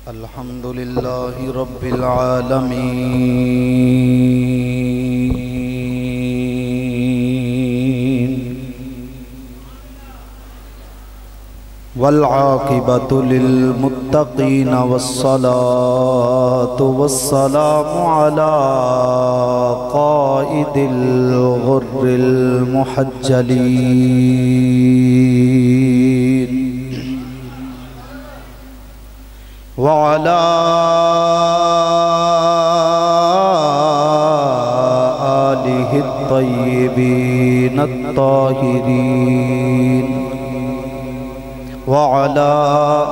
الحمد لله رب العالمين والعاقبة للمتقين والصلاة والسلام على قائد الغر المحجلين وعلى آله الطيبين الطاهرين وعلى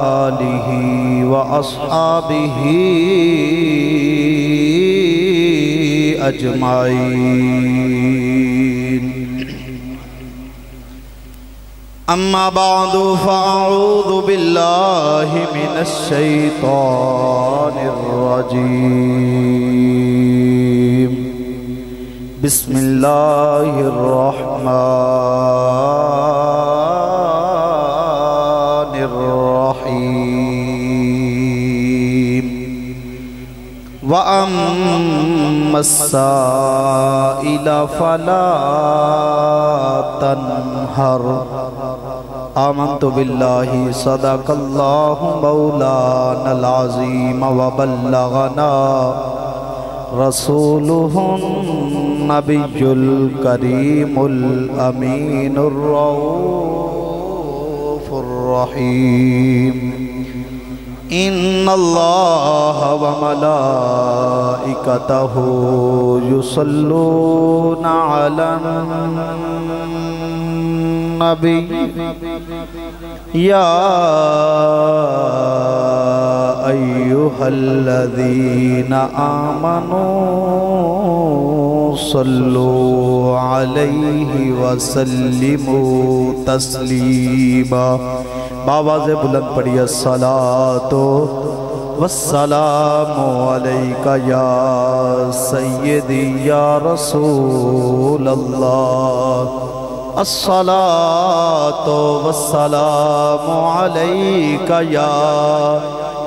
آله وأصحابه أجمعين أما بعد فأعوذ بالله من الشيطان الرجيم بسم الله الرحمن الرحيم وأما السائل فلا تنهر آمنت بالله صدق الله مولانا العظيم وبلغنا رسوله النبي الكريم الأمين الرؤوف الرحيم إن الله وملائكته يصلون على النبي يا أيها الذين آمنوا صلوا عليه وسلموا تسليما بآواز بلند پڑھیے الصلاة والسلام علیکہ یا سیدی یا رسول اللہ الصلاة والسلام علیکہ یا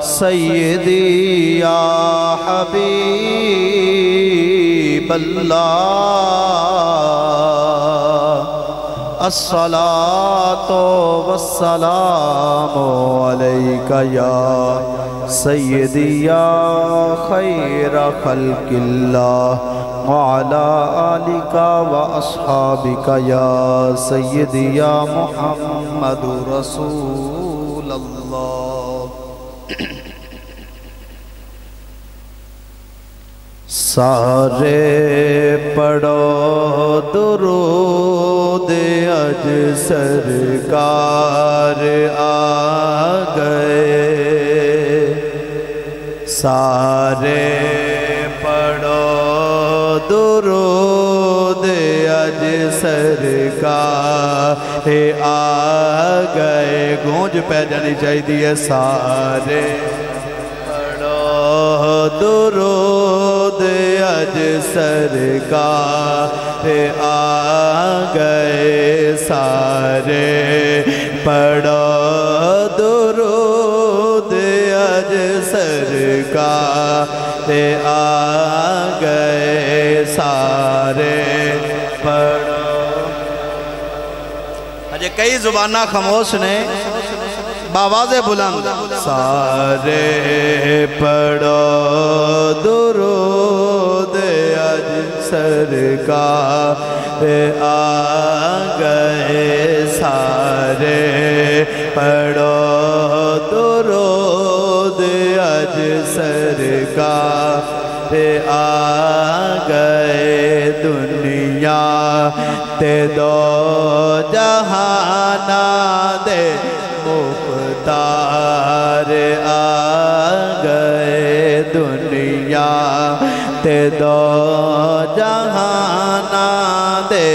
سیدی یا حبیب اللہ الصلاة والسلام علیکہ یا سیدی یا خیر خلق اللہ وعلى آلك وأصحابك يا سيدي يا محمد رسول الله سارے پڑھو درود اج سرکار آ گئے سارے درود اج سرکار آ گئے گونج پہ جانی چاہی دیئے سارے پڑھو درود اج سرکار آ گئے سارے پڑھو درود اج سرکار آ گئے سارے پڑھو اجھے کئی زبانہ خاموش نے باواز بلند سارے پڑھو درود اج سرکار آ گئے سارے پڑھو درود اج سرکار آ گئے دنیا تے دو جہانا دے مختار آ گئے دنیا تے دو جہانا دے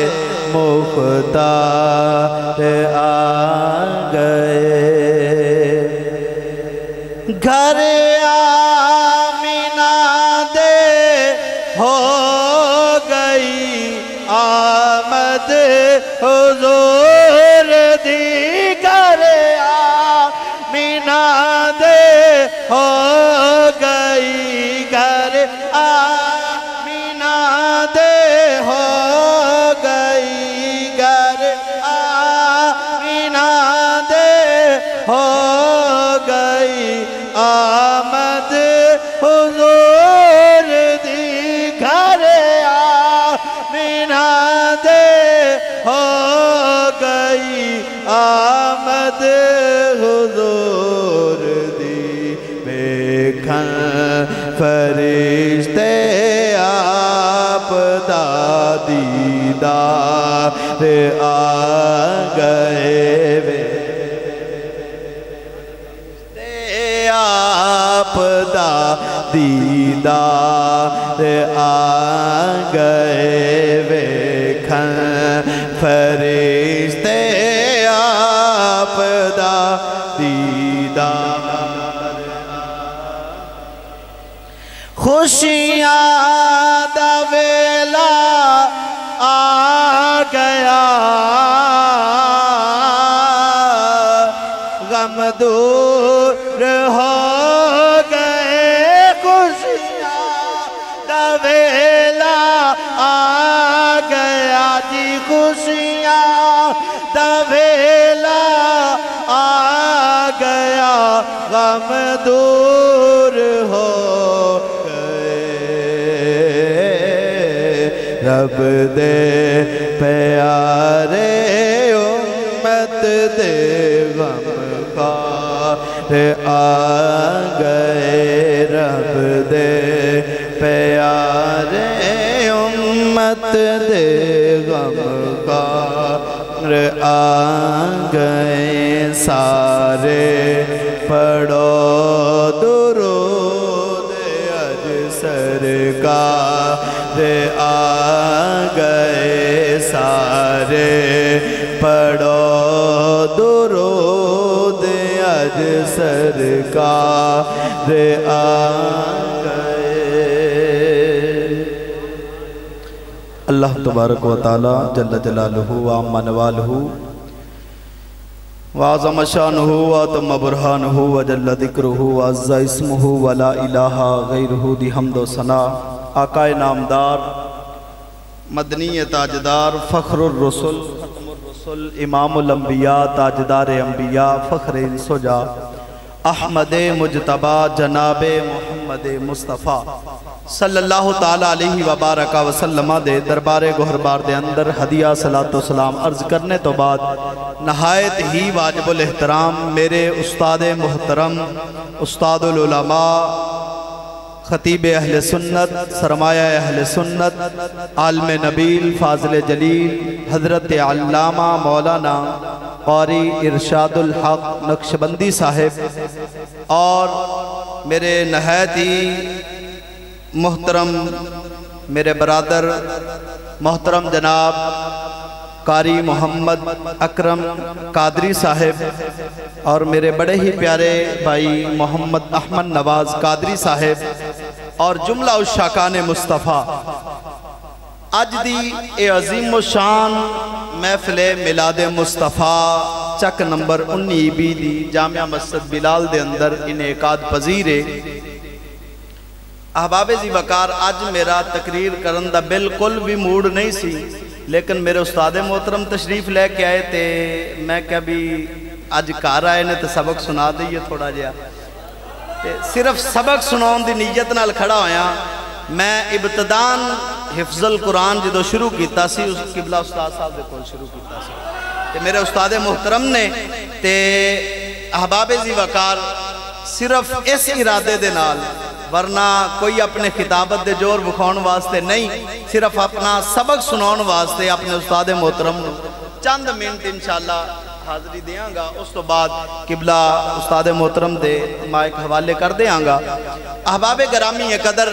مختار آ گئے گھر آمینہ دے ہو گئی آمد حضور دی گھر ہو گئی گھر آمینہ دے ہو گئی گھر آمینہ دے ہو گئی آمد حضور دی گھر آمینہ دے ہو گئی آمد حضور دی بیکھن فرشتے آپ دا دیدار آ گئے وے آپ دا دیدار آ گئے ویکھن فرشتے آپ دا دیدار خوشیاں دا ویلا آ گیا غم دور ہو گئے خوشیاں دا ویلا آ گیا جی خوشیاں دا ویلا آ گیا غم دور ہو رب دے پیارے امت دے غم خار آ گئے رب دے پیارے امت دے غم خار آ گئے سارے پڑھو درود اج سرکار آ گئے سارے پڑھو درود اج سرکار آ گئے اللہ تبارک و تعالی جل جلالہ وعم نوالہ وعظم شانہ واتم برہانہ وجل ذکرہ وعز اسمہ ولا الہ غیرہ دی حمد و ثنا آقا نامدار مدنی تاجدار فخر الرسل ختم الرسل امام الانبیاء تاجدار انبیاء فخر انسجا احمد مجتبہ جناب محمد مصطفیٰ صلی اللہ تعالیٰ علیہ وبارکہ وسلم دے دربار گہربار دے اندر ہدیہ صلاۃ و سلام عرض کرنے تو بعد نہایت ہی واجب الاحترام میرے استاد محترم استاد العلماء خطیب اہل سنت سرمایہ اہل سنت عالم نبیل فاضل جلیل حضرت علامہ مولانا قاری ارشاد الحق نقشبندی صاحب اور میرے نہایت ہی محترم میرے برادر محترم جناب قاری محمد اکرم قادری صاحب اور میرے بڑے ہی پیارے بھائی محمد احمد نواز قادری صاحب اور جملہ الشاکان مصطفیٰ اج دی اے عظیم و شان محفل میلاد مصطفیٰ چک نمبر 19 بی دی جامعہ مسجد بلال دے اندر انعقاد پذیر ہے احباب زی وقار آج میرا تقریر کرن دا بالکل بھی موڈ نہیں سی لیکن میرے استاد محترم تشریف لے کے آئے تھے میں کبھی آج کار آئے نے تو سبق سنا دئیے تھوڑا جیا صرف سبق سناؤں دی نیت نال کھڑا ہویا میں ابتدان حفظ القرآن جدو شروع کیتا سی اس قبلہ استاد صاحب دے کول شروع کیتا سی میرے استاد محترم نے تے احباب زی وقار صرف اس ارادے دے نال ورنہ کوئی اپنے خطابت دے جور بکھاؤن واسطے نہیں صرف اپنا سبق سناؤن واسطے اپنے استاد محترم چند منٹ انشاءاللہ حاضری دیاں گا اس تو بعد قبلہ استاد محترم دے مائک حوالے کر دیاں گا احباب گرامی قدر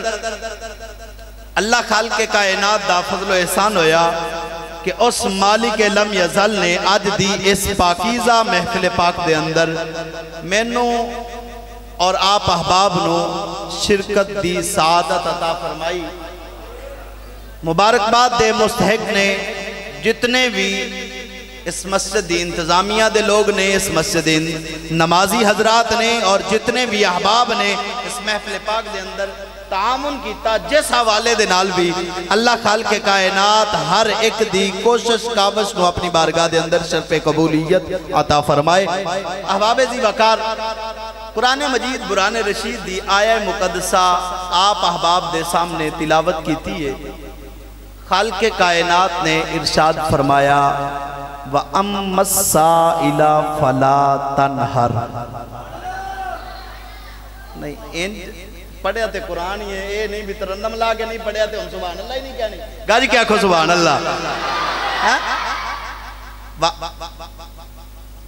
اللہ خالق کائنات دا فضل و احسان ہویا کہ اس مالک لم یزل نے آج دی اس پاکیزہ محفل پاک دے اندر مینوں اور آپ احباب نو شرکت دی سعادت عطا فرمائی مبارکباد دے مستحق نے جتنے بھی اس مسجد دی انتظامیہ دے لوگ نے، اس مسجد دی نمازی حضرات نے، اور جتنے بھی احباب نے اس محفل پاک دے اندر تعامن کیتا، جس حوالے دے نال بھی اللہ خالق کائنات ہر ایک دی کوشش کاوش کو اپنی بارگاہ دے اندر شرف قبولیت عطا فرمائے۔ احباب زی وقار، قرآن مجید برہان رشید دی آیہ مقدسہ آپ احباب دے سامنے تلاوت کیتی ہے۔ خالق کائنات نے ارشاد فرمایا وَأَمَّا السَّائِلَ فَلَا تَنْهَرْ۔ نہیں پڑھیا تے قرآن ہی ہے، اے نہیں بھی ترنم لا کے نہیں پڑھیا تے ہم سبحان اللہ ہی نہیں کہنی، گاجی کیا کھو سبحان اللہ۔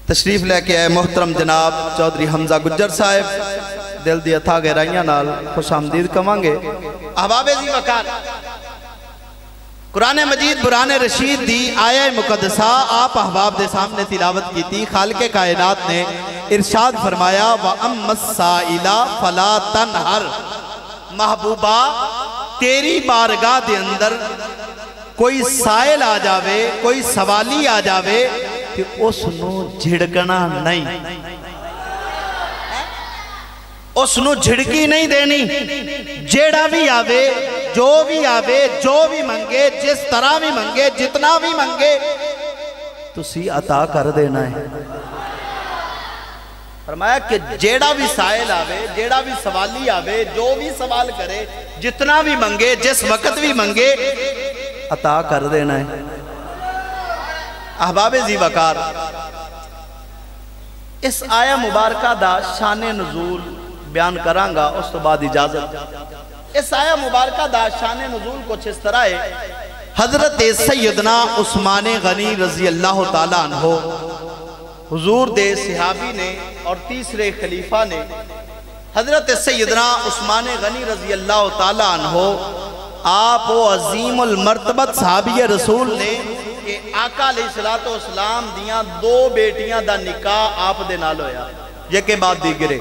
تشریف لے کے آئے محترم جناب چودھری حمزہ گجر صاحب، دل دی اتھا گہرائیاں نال خوش آمدید کمانگے۔ احباب زی وقار، قرآن مجید برہان رشید دی آیہ مقدسہ آپ احباب دے سامنے تلاوت کی تھی۔ خالق کائنات نے ارشاد فرمایا وَأَمَّا السَّائِلَ فَلَا تَنْهَرْ۔ محبوبہ تیری بارگاہ دے اندر کوئی سائل آ جاوے، کوئی سوالی آ جاوے کہ اس نو جھڑکنا نہیں، اس نو جھڑکی نہیں دینی۔ جیڑا بھی آوے، جو بھی آوے، جو بھی منگے، جس طرح بھی منگے، جتنا بھی منگے، تسی عطا کر دینا ہے۔ فرمایا کہ جیڑا بھی سائل آوے، جیڑا بھی سوالی آوے، جو بھی سوال کرے، جتنا بھی منگے، جس وقت بھی منگے، عطا کر دینا ہے۔ احباب زی وقار، اس آیہ مبارکہ دا شان نزول بیان کرانگا، اس تو بعد اجازت۔ اس آیہ مبارکہ دا شان نزول کچھ اس طرح ہے۔ حضرت سیدنا عثمان غنی رضی اللہ تعالیٰ عنہ، حضور دے صحابی نے اور تیسرے خلیفہ نے، حضرت سیدنا عثمان غنی رضی اللہ تعالیٰ عنہ آپ و عظیم المرتبت صحابی رسول نے کہ آقا علیہ السلام دیاں دو بیٹیاں دا نکاح آپ دے نال ہویا، یہ کے بعد دیگرے۔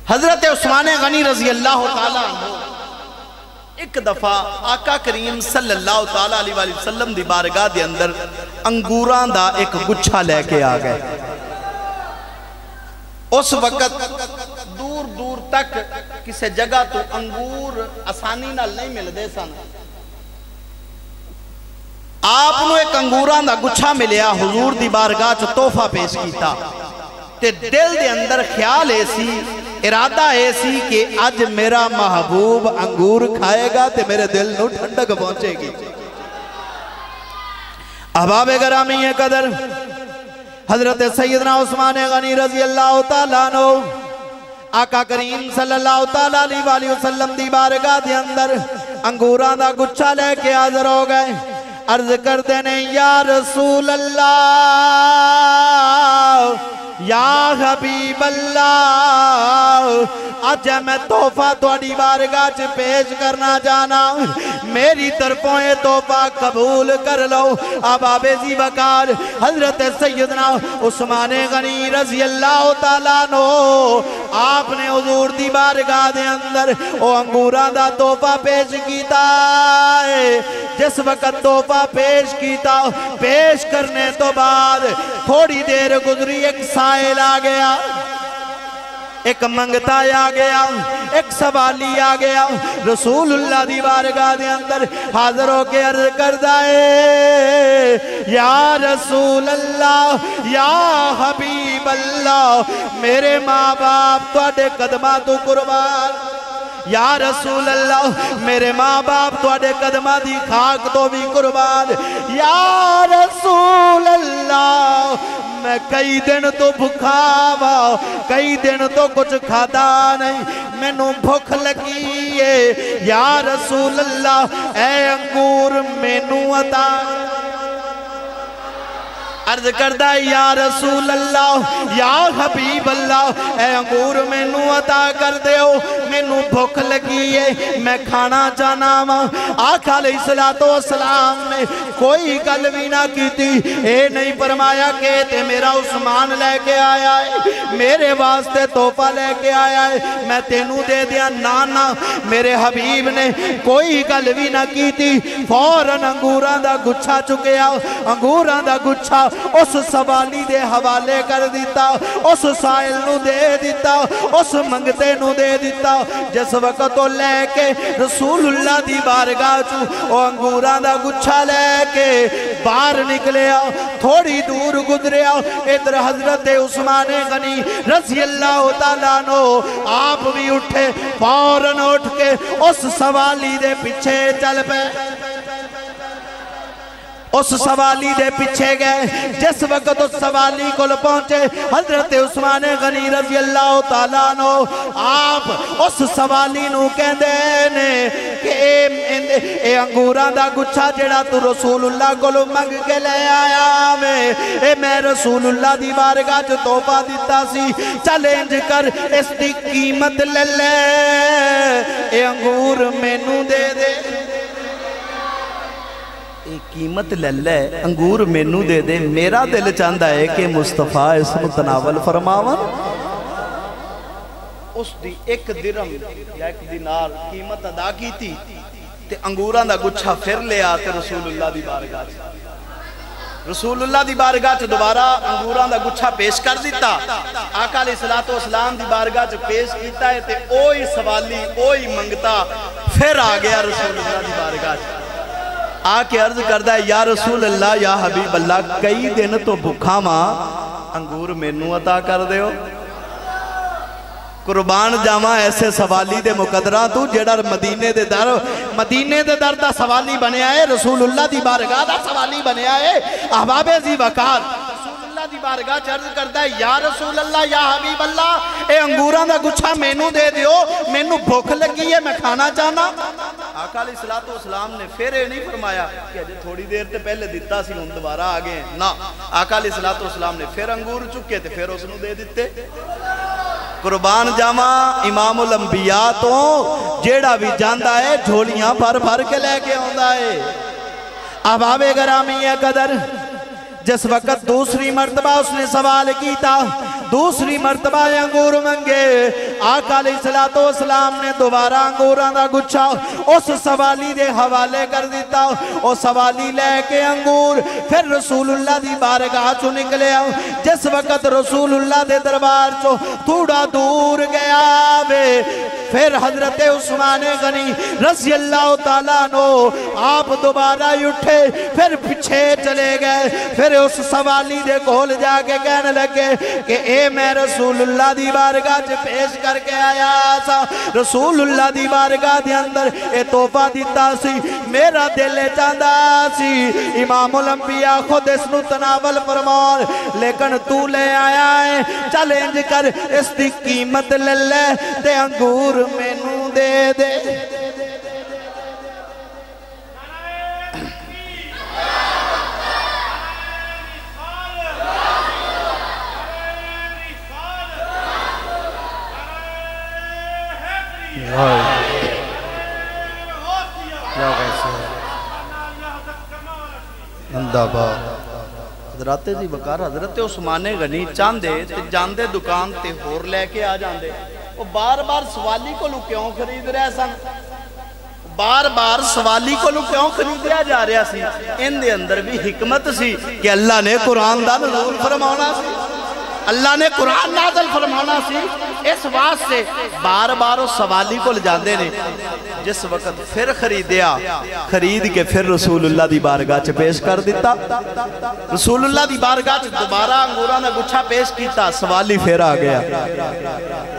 حضرت عثمان غنی رضی اللہ تعالیٰ عنہ ایک دفعہ آقا کریم صلی اللہ تعالیٰ علیہ وسلم دی بارگاہ دے اندر انگوران دا ایک گچھا لے کے آ گئے۔ اس وقت دور دور تک کسی جگہ تو انگور آسانی نال نہیں مل دے سن۔ آپ نے ایک انگوران دا گچھا ملیا، حضور دی بارگاہ چ تحفہ پیش کیتا تے دل دے اندر خیال ایسی، ارادہ ایسی کہ آج میرا محبوب انگور کھائے گا تے میرے دل نو ٹھنڈک پہنچے گی۔ احباب گرامی قدر، حضرت سیدنا عثمان غنی رضی اللہ تعالیٰ عنہ آقا کریم صلی اللہ تعالیٰ علیہ وسلم دی بارگاہ دے اندر انگوران دا گچھا لے کے حاضر ہو گئے۔ عرض کر دینے یا رسول اللہ، یا حبیب اللہ، آج میں تحفہ توڑی بارگاہ چ پیش کرنا جانا، میری طرفوں یہ تحفہ قبول کر لو۔ احباب زی وقار، حضرت سیدنا عثمان غنی رضی اللہ تعالیٰ عنہ آپ نے حضور دی بارگاہ دے اندر او انگوران دا تحفہ پیش کیتا ہے۔ جس وقت تحفہ پیش کیتا، پیش کرنے تو بعد تھوڑی دیر گزری، ایک سائل آ گیا، ایک منگتا آ گیا، ایک سوالی آ گیا۔ رسول اللہ دی بارگاہ دے اندر حاضر ہو کے عرض کردہ ہے یا رسول اللہ، یا حبیب اللہ، میرے ماں باپ تواڈے قدماں تو قربان، یا رسول اللہ میرے ماں باپ تواڈے قدماں دی خاک تو بھی قربان، یا رسول اللہ میں کئی دن تو بھکھاوا، کئی دن تو کچھ کھادا نہیں، میں نو بھوک لگی ہے، یا رسول اللہ اے انگور میں نو عطا۔ عرض کردہ یا رسول اللہ یا حبیب اللہ اے انگور میں نو عطا کر دے ہو میں نو بھوک لگی ہے میں کھانا چاہنا ہوں آقا علیہ السلام نے کوئی گل بھی نہ کی تھی اے نہیں فرمایا کہ تے میرا عثمان لے کے آیا ہے میرے واسطے توفہ لے کے آیا ہے میں تینوں دے دیا نانا میرے حبیب نے کوئی گل بھی نہ کی تھی فوراً انگوراں دا گچھا چکیا انگوراں دا گچھا اس سوالی دے حوالے کر دیتا اس سائل نو دے دیتا اس منگتے نو دے دیتا جس وقت تو لے کے رسول اللہ دی بارگاہ چو او انگوراں دا گچھا لے کے باہر نکلیا تھوڑی دور گزریا ادھر حضرت عثمان غنی رضی اللہ تعالیٰ نو آپ بھی اٹھے فوراً اٹھ کے اس سوالی دے پیچھے چل پہ اس سوالی دے پیچھے گئے جس وقت اس سوالی کو پہنچے حضرت عثمان غنی رضی اللہ تعالیٰ عنہ آپ اس سوالی نو کہن دینے کہ اے انگوراں دا گچھا جڑا تو رسول اللہ کو منگ کے لے آیا میں رسول اللہ دی بارگاہ جو توفہ دیتا سی چیلنج کر اس دی قیمت لے لے اے انگور مینوں دے دے قیمت لے لے انگور مینوں دے دے میرا دل چاہتا ہے کہ مصطفیٰ اس متناول فرماون اس دی ایک درم یا ایک دینار قیمت ادا کی تھی تے انگوراں دا گچھا پھر لے آتے رسول اللہ دی بارگاہ رسول اللہ دی بارگاہ دوبارہ انگوراں دا گچھا پیش کر دیتا آقا علیہ السلام دی بارگاہ پیش کیتا ہے تے اوئی سوالی اوئی منگتا پھر آ گیا رسول اللہ دی بارگاہ آکے عرض کردہ ہے یا رسول اللہ یا حبیب اللہ کئی دن تو بھکھا ماں انگور مینوں عطا کر دے ہو قربان جاواں ایسے سوالی دے مقدرہ تو جڑا مدینے دے در دا سوالی بنے آئے رسول اللہ دی بارگاہ دا سوالی بنے آئے احباب زی وقار رسول اللہ دی بارگاہ چرد کرتا ہے یا رسول اللہ یا حبیب اللہ اے انگوراں دا گچھا مینوں دے دیو مینوں بھوک لگی ہے میں کھانا چاہنا آقا علیہ السلام نے پھر نہیں فرمایا کہ اجے تھوڑی دیر تے پہلے دیتا سی ہن دوبارہ آگئے نا آقا علیہ السلام نے پھر انگور چکے تے پھر اس نو دے دیتے قربان جاواں امام الانبیاء تو جیڑا بھی جاندہ ہے جھولیاں بھر کے لے کے ہوندہ ہے احباب گرامی قدر جس وقت دوسری مرتبہ اس نے سوال کیتا دوسری مرتبہ انگور منگے آقا علیہ السلام نے دوبارہ انگوراں دا گچھا اس سوالی دے حوالے کر دیتا او سوالی لے کے انگور پھر رسول اللہ دی بارگاہ چو نکلے جس وقت رسول اللہ دے دربار چو تھوڑا دور گیا پھر حضرت عثمان غنی رضی اللہ تعالیٰ عنہ آپ دوبارہ اٹھے پھر پیچھے چلے گئے پھر اس سوالی دے کھول جا کے کہنے لگے کہ اے میں رسول اللہ دی بارگاہ سے پیش کر کے آیا سا رسول اللہ دی بارگاہ دے اندر اے توفہ دیتا سی میرا دل چاہتا سی امام الانبیاء خود اس نو تناول فرمان لیکن تو لے آیا ہے چیلنج کر اس دی قیمت لے لے تے انگور مینوں دے دے حضرت جی وقار حضرت عثمان غنی چاندے تے جاندے دکان تے ہور لے کے آ جاندے وہ بار بار سوالی کو لو کیوں خرید رہے سن بار بار سوالی کو لو کیوں خرید رہا جا رہا سی ان دے اندر بھی حکمت سی کہ اللہ نے قرآن دا نزول فرمانا سی اللہ نے قرآن نازل فرمانا سی اس واسطے بار بار اس سوالی کو لجاندے نے جس وقت پھر خرید کے پھر رسول اللہ دی بارگاہ چ پیش کر دیتا رسول اللہ دی بارگاہ چ دوبارہ انگوراں دا گچھا پیش کیتا سوالی پھر آ گیا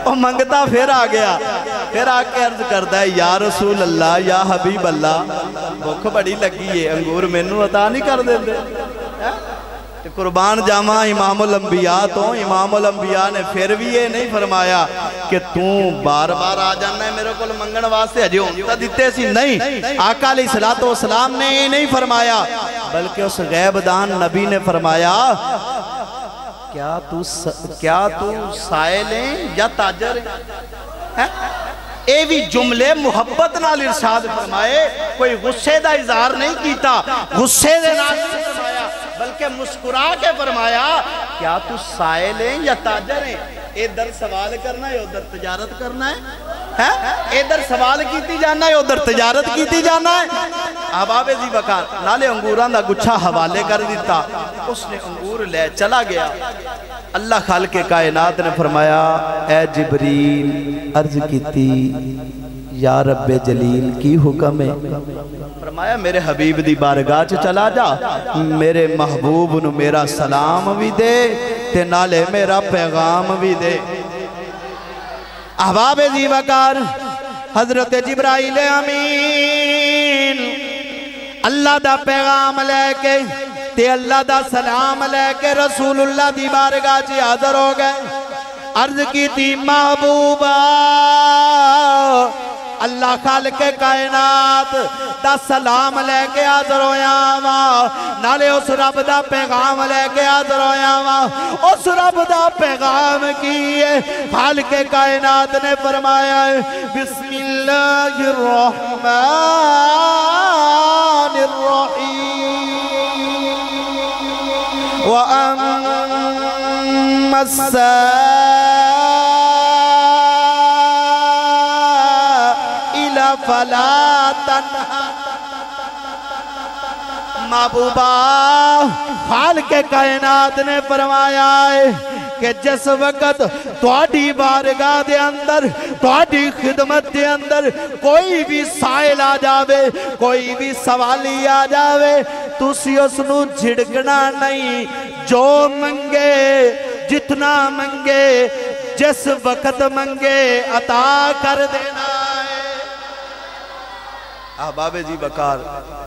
اور منگتا پھر آ گیا پھر آ کے عرض کرتا ہے یا رسول اللہ یا حبیب اللہ بھوک بڑی لگی ہے انگور مینوں عطا نہیں کر دے قربان جاما امام الانبیاء تو امام الانبیاء نے پھر بھی یہ نہیں فرمایا کہ تُوں بار بار آ جانا ہے میرے کول منگن واسطے اجے ہونتا دیتے سی نہیں آقا علیہ السلام نے یہ نہیں فرمایا بلکہ اس غیب دان نبی نے فرمایا کیا تو سائل ہیں یا تاجر ہیں اے بھی جملے محبت نال ارشاد فرمائے کوئی غصے دا اظہار نہیں کیتا غصے دے نال نہیں فرمایا بلکہ مسکرا کے فرمایا کیا تو سائل ہیں یا تاجر ہیں ادھر سوال کرنا ہے ادھر تجارت کرنا ہے ادھر سوال کیتی جانا ہے ادھر تجارت کیتی جانا ہے احباب ذی وقار نالے انگوران دا گچھا حوالے کر دیتا اس نے انگور لے چلا گیا اللہ خالق کائنات نے فرمایا اے جبریل عرض کیتی یا رب جلیل کی حکم ہے فرمایا میرے حبیب دی بارگاہ چلا جا میرے محبوب نو میرا سلام بھی دے تے نالے میرا پیغام بھی دے احباب ذی وقار حضرت جبرائیل امین اللہ دا پیغام لے کے تے اللہ دا سلام لے کے رسول اللہ دی بارگاہ چی حاضر ہو گئے عرض کی تھی محبوبہ اللہ خالق کائنات دا سلام لے کے حاضر ہویا ماں نالے اس رب دا پیغام لے کے حاضر ہویا ماں اس رب دا پیغام کیے خالق کائنات نے فرمایا بسم اللہ الرحمن الرحیم وَأَمَّا السَّائِلَ فَلَا تَنْهَرْ محبوبہ خالق کائنات نے فرمایا ہے کہ جس وقت تواڈی بارگاہ دے اندر تواڈی خدمت دے اندر کوئی بھی سائل آ جاوے کوئی بھی سوالی آ جاوے تُسی اس نو جھڑکنا نہیں جو منگے جتنا منگے جس وقت منگے عطا کر دینا ہے احباب ذی وقار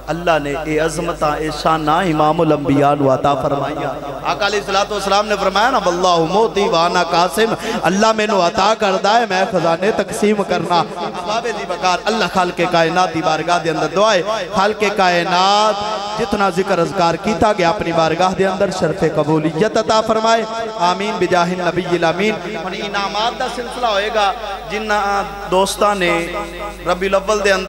اللہ نے اے عظمتہ اے شانہ امام الانبیاء نو عطا فرمایا آقا علیہ السلام نے فرمایا نا واللہ موتی وانا قاسم اللہ میں نو عطا کردہ ہے میں خزانے تقسیم کرنا احباب ذی وقار اللہ خالق کائنات دی بارگاہ دے اندر دعائے خالق کائنات جتنا ذکر اذکار کیتا گیا اپنی بارگاہ دے اندر شرف قبولیت عطا فرمائے آمین بجاہ النبی الامین انہی انعامات دا سلسلہ ہوئے گا جنہ دوستہ نے ربی الاول دے اندر